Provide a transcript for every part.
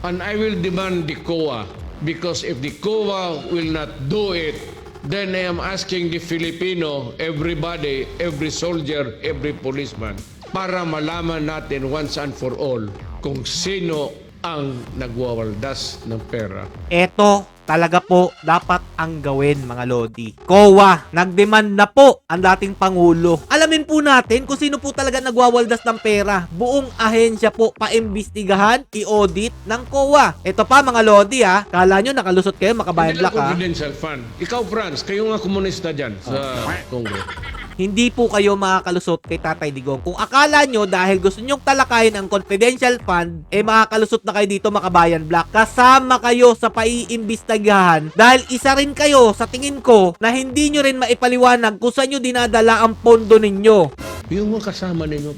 And I will demand the COA because if the COA will not do it, then I am asking the Filipino, everybody, every soldier, every policeman, para malaman natin once and for all kung sino ang nagwawaldas ng pera. Eto talaga po dapat ang gawin mga Lodi. COA, nagdemand na po ang dating Pangulo. Alamin po natin kung sino po talaga nagwawaldas ng pera. Buong ahensya po paimbestigahan, i-audit ng COA. Ito pa mga Lodi ha, kala nyo nakalusot kayo makabayan Hindi lang black ha. confidential fund. Ikaw, Franz, kayo nga komunista dyan sa Congress. Hindi po kayo makakalusot kay Tatay Digong. Kung akala nyo dahil gusto nyong talakayin ang confidential fund, makakalusot na kayo dito makabayan black. Kasama kayo sa paiimbestigahan dahil isa rin kayo sa tingin ko na hindi nyo rin maipaliwanag kung saan nyo dinadala ang pondo ninyo. Yung mga kasama ninyo,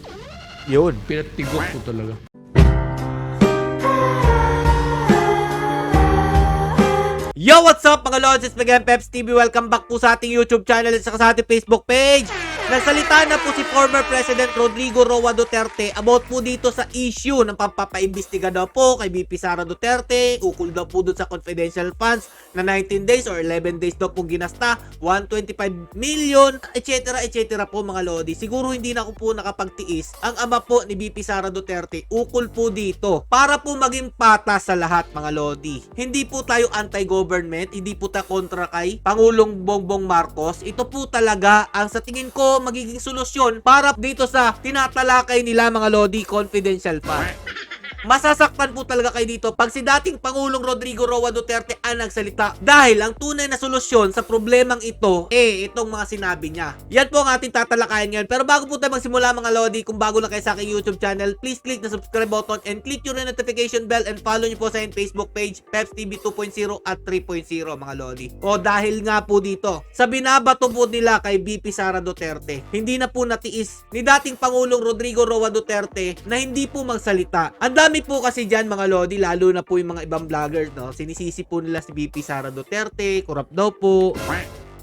Yun. pinatigok ko talaga. Yo, what's up mga Lods? It's Miguel Peps TV. Welcome back po sa ating YouTube channel at sa ating Facebook page. Nagsalita na po si former President Rodrigo Roa Duterte about po dito sa issue ng pampapaimbestiga daw po kay VP Sara Duterte. Ukol daw po doon sa confidential funds na 19 days or 11 days daw po ginasta, 125 million, etc. etc. po mga Lodi. Siguro hindi na ako po nakapagtiis ang ama po ni VP Sara Duterte. Ukol po dito para po maging patas sa lahat mga Lodi. Hindi po tayo anti-government, hindi po tayo kontra kay Pangulong Bongbong Marcos. Ito po talaga ang sa tingin ko magiging solusyon para dito sa tinatalakay nila mga Lodi confidential fund. Masasaktan po talaga kayo dito pag si dating Pangulong Rodrigo Roa Duterte ang nagsalita dahil ang tunay na solusyon sa problemang ito itong mga sinabi niya. Yan po ang ating tatalakayan ngayon. Pero bago po tayo magsimula mga Lodi, kung bago na kayo sa aking YouTube channel, please click the subscribe button and click yung notification bell and follow nyo po sa aking Facebook page Peps TV 2.0 at 3.0 mga Lodi. O dahil nga po dito sa binabato po nila kay VP Sara Duterte, hindi na po natiis ni dating Pangulong Rodrigo Roa Duterte na hindi po magsalita. Ang dami po kasi dyan mga Lodi, lalo na po yung mga ibang vloggers, no? Sinisisi po nila si VP Sara Duterte, corrupt daw po.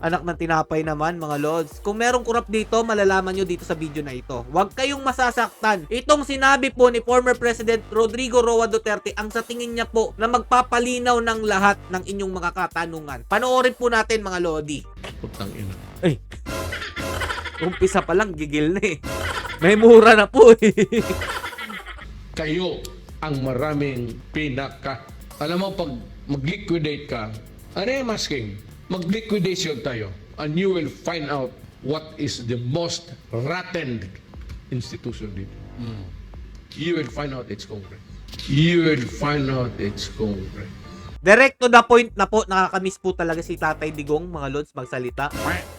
Anak ng tinapay naman mga Lods. Kung merong corrupt dito, malalaman nyo dito sa video na ito. Huwag kayong masasaktan. Itong sinabi po ni former President Rodrigo Roa Duterte ang sa tingin niya po na magpapalinaw ng lahat ng inyong mga katanungan. Panoorin po natin mga Lodi. Putang ina. Ay, umpisa pa lang, gigil na eh. May mura na po eh. Kayo ang maraming pinaka. Alam mo, pag mag-liquidate ka, ano yung masking? Mag-liquidation tayo and you will find out what is the most rotten institution dito. You will find out it's Congress. You will find out it's Congress. Direct to the point na po, nakakamiss po talaga si Tatay Digong, mga Lods, magsalita.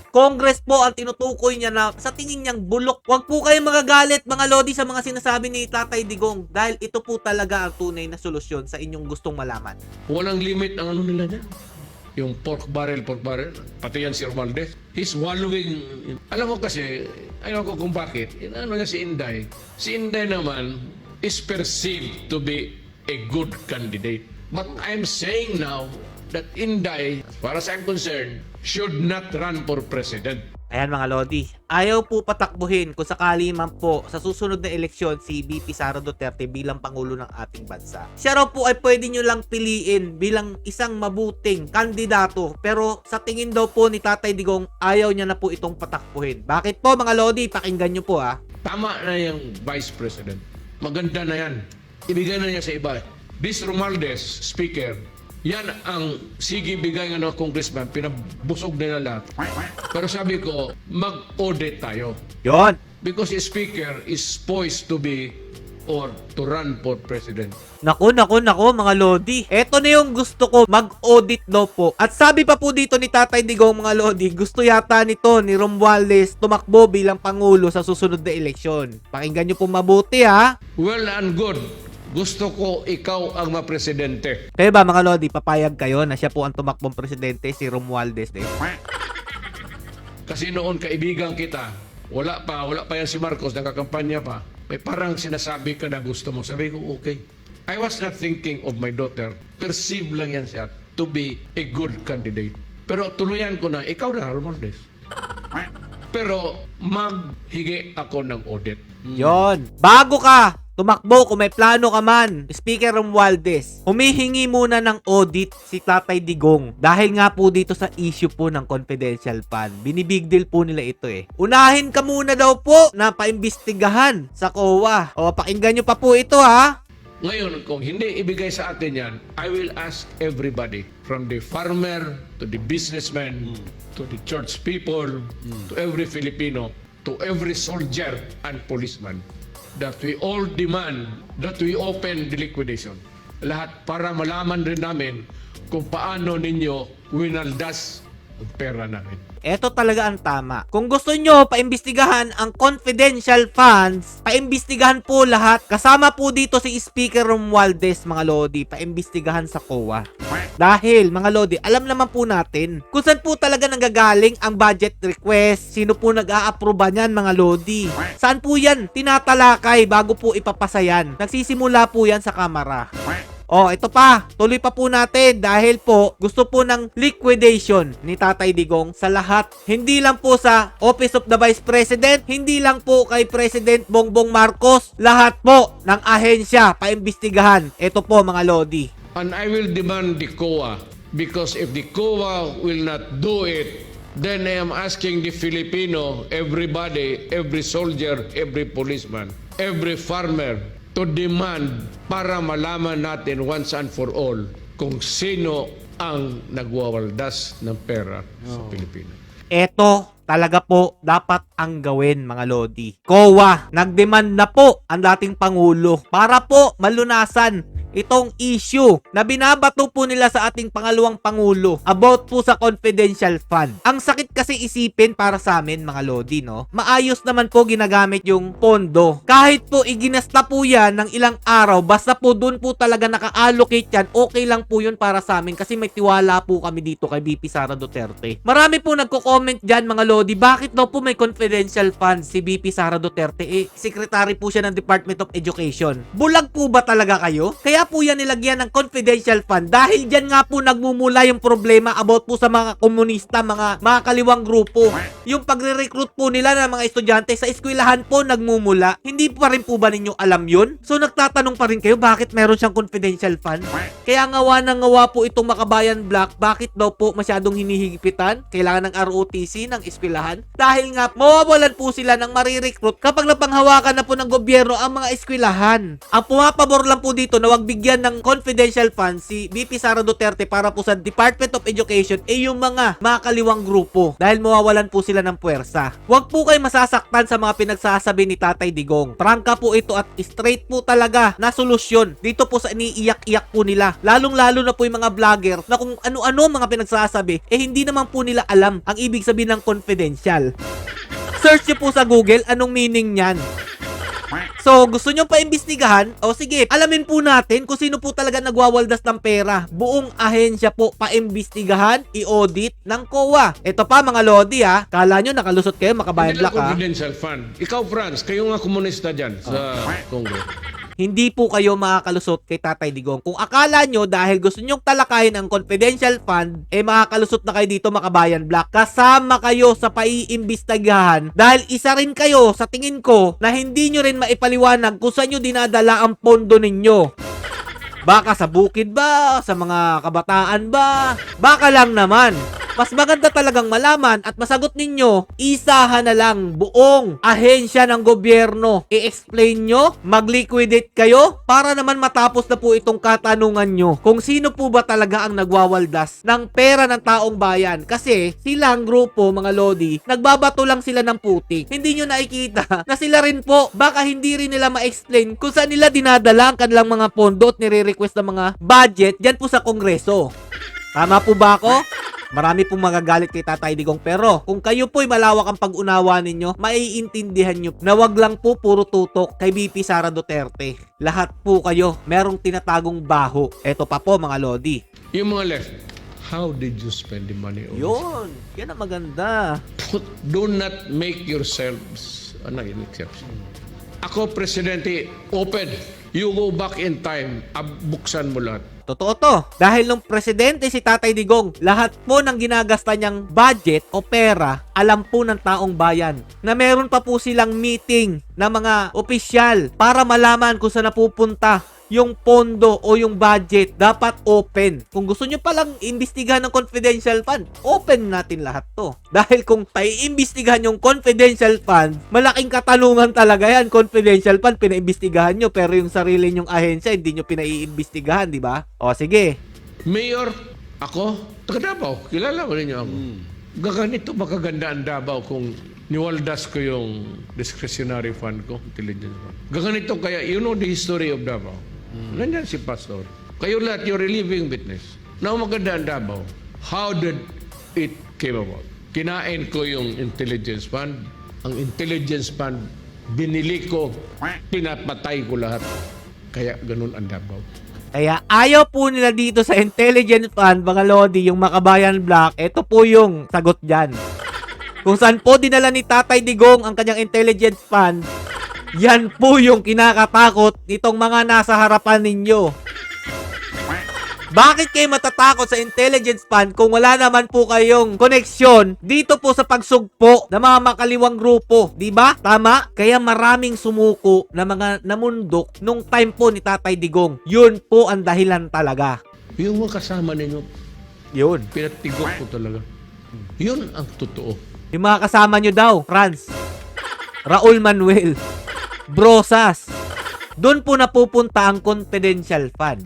Congress po ang tinutukoy niya na sa tingin niyang bulok. Huwag po kayong magagalit mga Lodi sa mga sinasabi ni Tatay Digong dahil ito po talaga ang tunay na solusyon sa inyong gustong malaman. Walang limit ang ano nila dyan. Yung pork barrel, pati yan si Romualdez. He's wallowing. Alam mo kasi, ayaw ko kung bakit. Ano niya si Inday. Si Inday naman is perceived to be a good candidate. But I'm saying now that Inday, as far as I'm concerned, should not run for president. Ayan mga Lodi, ayaw po patakbuhin kung sakali man po sa susunod na eleksyon si VP Sara Duterte bilang Pangulo ng ating bansa. Siya raw po ay pwede nyo lang piliin bilang isang mabuting kandidato, pero sa tingin daw po ni Tatay Digong, ayaw niya na po itong patakbuhin. Bakit po mga Lodi? Pakinggan nyo po ha. Tama na yung vice president. Maganda na yan. Ibigay na niya sa iba. This Romualdez, speaker, yan ang sige bigay ng congressman, pinabusog nila lahat. Pero sabi ko, mag-audit tayo. Yon. Because the speaker is poised to be or to run for president. Naku mga Lodi. Eto na yung gusto ko, mag-audit daw po. At sabi pa po dito ni Tatay Digong mga Lodi, gusto yata nito ni Romualdez tumakbo bilang Pangulo sa susunod na eleksyon. Pakinggan nyo po mabuti ha. Well and good. Gusto ko ikaw ang mapresidente. Kaya ba mga Lodi, papayag kayo na siya po ang tumakbong presidente, si Romualdez din? Kasi noon kaibigan kita, wala pa yan si Marcos, nakakampanya pa. May parang sinasabi ka na gusto mo. Sabi ko, okay. I was not thinking of my daughter. Perceive lang yan siya to be a good candidate. Pero tuluyan ko na, ikaw na, Romualdez. Pero maghigi ako ng audit. Yon. Bago ka tumakbo kung may plano ka man. Speaker Romualdez, humihingi muna ng audit si Tatay Digong dahil nga po dito sa issue po ng confidential fund. Binibig deal po nila ito eh. Unahin ka muna daw po na paimbestigahan sa COA. O, pakinggan nyo pa po ito ha. Ngayon, kung hindi ibigay sa atin yan, I will ask everybody, from the farmer, to the businessman, to the church people, to every Filipino, to every soldier and policeman, that we all demand that we open the liquidation. Lahat para malaman rin namin kung paano ninyo winaldas ang pera namin. Ito talaga ang tama. Kung gusto nyo paimbestigahan ang confidential funds, paimbestigahan po lahat. Kasama po dito si Speaker Romualdez, mga Lodi, paimbestigahan sa COA. Dahil, mga Lodi, alam naman po natin kung saan po talaga nanggagaling ang budget request, sino po nag-a-aproba niyan, mga Lodi. Saan po yan tinatalakay bago po ipapasa yan? Nagsisimula po yan sa kamera. Oh, ito pa. Tuloy pa po natin dahil po gusto po ng liquidation ni Tatay Digong sa lahat. Hindi lang po sa Office of the Vice President, hindi lang po kay President Bongbong Marcos, lahat po ng ahensya paimbestigahan. Ito po, mga Lodi. And I will demand the COA, because if the COA will not do it, then I am asking the Filipino, everybody, every soldier, every policeman, every farmer, to demand para malaman natin once and for all kung sino ang nagwawaldas ng pera sa Pilipinas. Eto talaga po dapat ang gawin, mga Lodi. COA, nagdemand na po ang dating Pangulo para po malunasan itong issue na binabato po nila sa ating pangalawang Pangulo about po sa confidential fund. Ang sakit kasi isipin para sa amin, mga Lodi, no? Maayos naman po ginagamit yung pondo. Kahit po iginasta po yan ng ilang araw, basta po dun po talaga naka-allocate yan, okay lang po yun para sa amin kasi may tiwala po kami dito kay VP Sara Duterte. Marami po nagko-comment dyan, mga Lodi, bakit daw po may confidential fund si VP Sara Duterte? Eh, secretary po siya ng Department of Education. Bulag po ba talaga kayo? Kaya po yan nilagyan ng confidential fund dahil dyan nga po nagmumula yung problema about po sa mga komunista, mga kaliwang grupo. Yung pagre-recruit po nila ng mga estudyante sa eskwelahan po nagmumula. Hindi pa rin po ba ninyo alam yun? So nagtatanong pa rin kayo bakit meron siyang confidential fund? Kaya ngawa na ngawa po itong Makabayan Black, bakit daw po masyadong hinihigipitan? Kailangan ng ROTC ng eskwelahan? Dahil nga mawawalan po sila ng marirecruit kapag napanghawakan na po ng gobyerno ang mga eskwelahan. Ang pumapabor lang po dito na wag bigyan ng confidential funds si VP Sara Duterte para po sa Department of Education yung mga kaliwang grupo dahil mawawalan po sila ng puwersa. Huwag po kayo masasaktan sa mga pinagsasabi ni Tatay Digong. Prangka po ito at straight po talaga na solusyon dito po sa iniiyak-iyak po nila. Lalong-lalo na po yung mga vlogger na kung ano-ano mga pinagsasabi hindi naman po nila alam ang ibig sabihin ng confidential. Search nyo po sa Google anong meaning niyan. So, gusto nyo paimbestigahan? O sige, alamin po natin kung sino po talaga nagwawaldas ng pera. Buong ahensya po paimbestigahan, i-audit ng COA. Ito pa, mga Lodi ha. Kala nyo nakalusot kayo, Makabayan Hindi Black lang ha. confidential fund. Ikaw, Franz, kayo nga komunista dyan sa Congo. Hindi po kayo makakalusot kay Tatay Digong. Kung akala nyo dahil gusto nyong talakayin ang confidential fund, makakalusot na kayo dito, Makabayan Black. Kasama kayo sa paiimbestigahan dahil isa rin kayo sa tingin ko na hindi nyo rin maipaliwanag kung saan nyo dinadala ang pondo ninyo. Baka sa bukid ba? Sa mga kabataan ba? Baka lang naman. Mas maganda talagang malaman at masagot ninyo, isahan na lang buong ahensya ng gobyerno. I-explain nyo, mag-liquidate kayo para naman matapos na po itong katanungan nyo kung sino po ba talaga ang nagwawaldas ng pera ng taong bayan. Kasi silang grupo, mga Lodi, nagbabato lang sila ng putik. Hindi nyo nakikita na sila rin po, baka hindi rin nila ma-explain kung saan nila dinadala ang kanilang mga pondo at nire-request ng mga budget dyan po sa Kongreso. Tama po ba ako? Marami pong magagalit kay Tatay Digong pero kung kayo po'y malawak ang pag-unawa ninyo, maiintindihan nyo na wag lang po puro tutok kay VP Sara Duterte. Lahat po kayo merong tinatagong baho. Eto pa po, mga Lodi. Yung mga left, how did you spend the money on Yun, yan ang maganda. Do not make yourselves an exception. Ako, Presidente, open. You go back in time, buksan mo lahat. Totoo to. Dahil nung presidente si Tatay Digong, lahat po ng ginagasta niyang budget o pera, alam po ng taong bayan. Na meron pa po silang meeting na mga opisyal para malaman kung saan napupunta yung pondo o yung budget. Dapat open. Kung gusto nyo palang imbestigahan ng confidential fund, open natin lahat to. Dahil kung paiimbestigahan yung confidential fund, malaking katanungan talaga yan. Confidential fund, pinaimbestigahan nyo, pero yung sarili nyong ahensya, hindi nyo pinaiimbestigahan, di ba? O, sige. Mayor, ako, taga Davao, kilala mo ninyo ako. Gaganito ba kaganda ang Davao kung niwaldas ko yung discretionary fund ko, intelligence fund. Gaganito kaya, you know the history of Davao. Nandiyan si Pastor. Kayo lahat, you're a living witness. Now maganda ang Davao. How did it came about? Kinain ko yung intelligence fund. Ang intelligence fund, binili ko, pinapatay ko lahat. Kaya ganun ang Davao. Kaya ayaw po nila dito sa intelligence fund, mga Lodi, yung Makabayan Black. Ito po yung sagot dyan. Kung saan po dinala ni Tatay Digong ang kanyang intelligence fund, yan po yung kinakatakot nitong mga nasa harapan ninyo. Bakit kayo matatakot sa intelligence fund kung wala naman po kayong koneksyon dito po sa pagsugpo ng mga makaliwang grupo? Diba? Tama? Kaya maraming sumuko na mga namundok nung time po ni Tatay Digong. Yun po ang dahilan talaga. Yung mga kasama ninyo, Yun. pinatigok ko talaga. Yun ang totoo. Yung mga kasama nyo daw, Franz, Raul Manuel, Brosas, doon po napupunta ang confidential fund.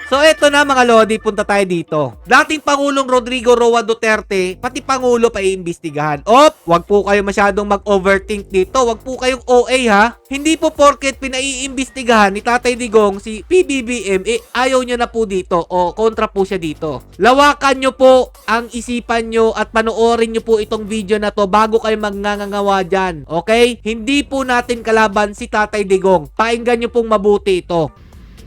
So eto na mga Lodi, punta tayo dito. Dating Pangulong Rodrigo Roa Duterte, pati Pangulo pa iimbestigahan. Wag po kayo masyadong mag-overthink dito. Wag po kayong OA ha. Hindi po porket pinaiimbestigahan ni Tatay Digong si PBBM, ayaw nyo na po dito o kontra po siya dito. Lawakan nyo po ang isipan nyo at panoorin nyo po itong video na to bago kayo magngangawa dyan. Okay? Hindi po natin kalaban si Tatay Digong. Painggan nyo pong mabuti ito.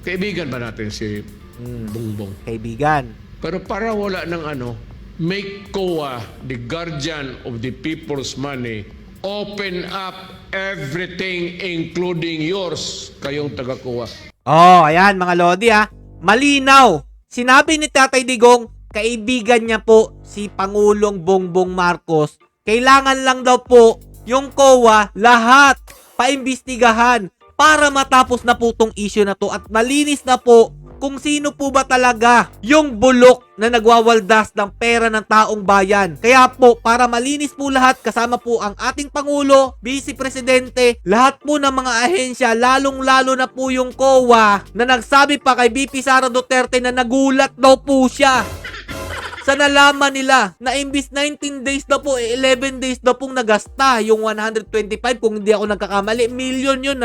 Kaibigan ba natin si Bongbong? Kaibigan. Pero para wala ng make COA the guardian of the people's money. Open up everything including yours, kayong taga-COA. Ayan mga Lodi malinaw. Sinabi ni Tatay Digong, kaibigan niya po si Pangulong Bongbong Marcos. Kailangan lang daw po yung COA lahat paimbestigahan para matapos na po tong issue na to at malinis na po kung sino po ba talaga yung bulok na nagwawaldas ng pera ng taong bayan. Kaya po, para malinis po lahat, kasama po ang ating Pangulo, Vice Presidente, lahat po ng mga ahensya, lalong-lalo na po yung COA na nagsabi pa kay BP Sara Duterte na nagulat daw po siya sa nalaman nila na imbis 19 days na po, 11 days na pong nagasta yung 125, kung hindi ako nagkakamali, million yun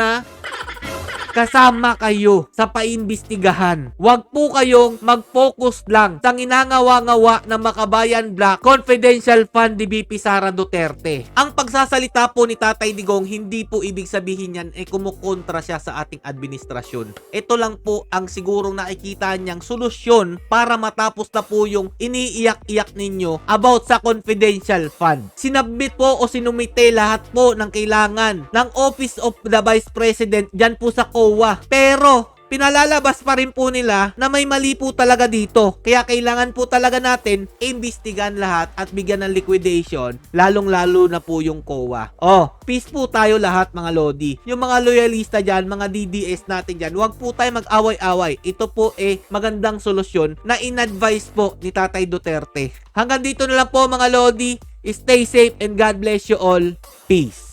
kasama kayo sa paimbestigahan. Huwag po kayong mag-focus lang sa ginangawa-ngawa ng Makabayan Black Confidential Fund ni BP Sara Duterte. Ang pagsasalita po ni Tatay Digong, hindi po ibig sabihin yan kumukontra siya sa ating administrasyon. Ito lang po ang sigurong nakikita niyang solusyon para matapos na po yung iniiyak-iyak ninyo about sa confidential fund. Sinabmit po o sinumite lahat po ng kailangan ng Office of the Vice President dyan po sa COA. Pero pinalalabas pa rin po nila na may mali po talaga dito. Kaya kailangan po talaga natin imbestigahan lahat at bigyan ng liquidation, lalong-lalo na po yung COA. Peace po tayo lahat mga Lodi. Yung mga loyalista dyan, mga DDS natin dyan, huwag po tayo mag-away-away. Ito po magandang solusyon na in-advise po ni Tatay Duterte. Hanggang dito na lang po mga Lodi. Stay safe and God bless you all. Peace.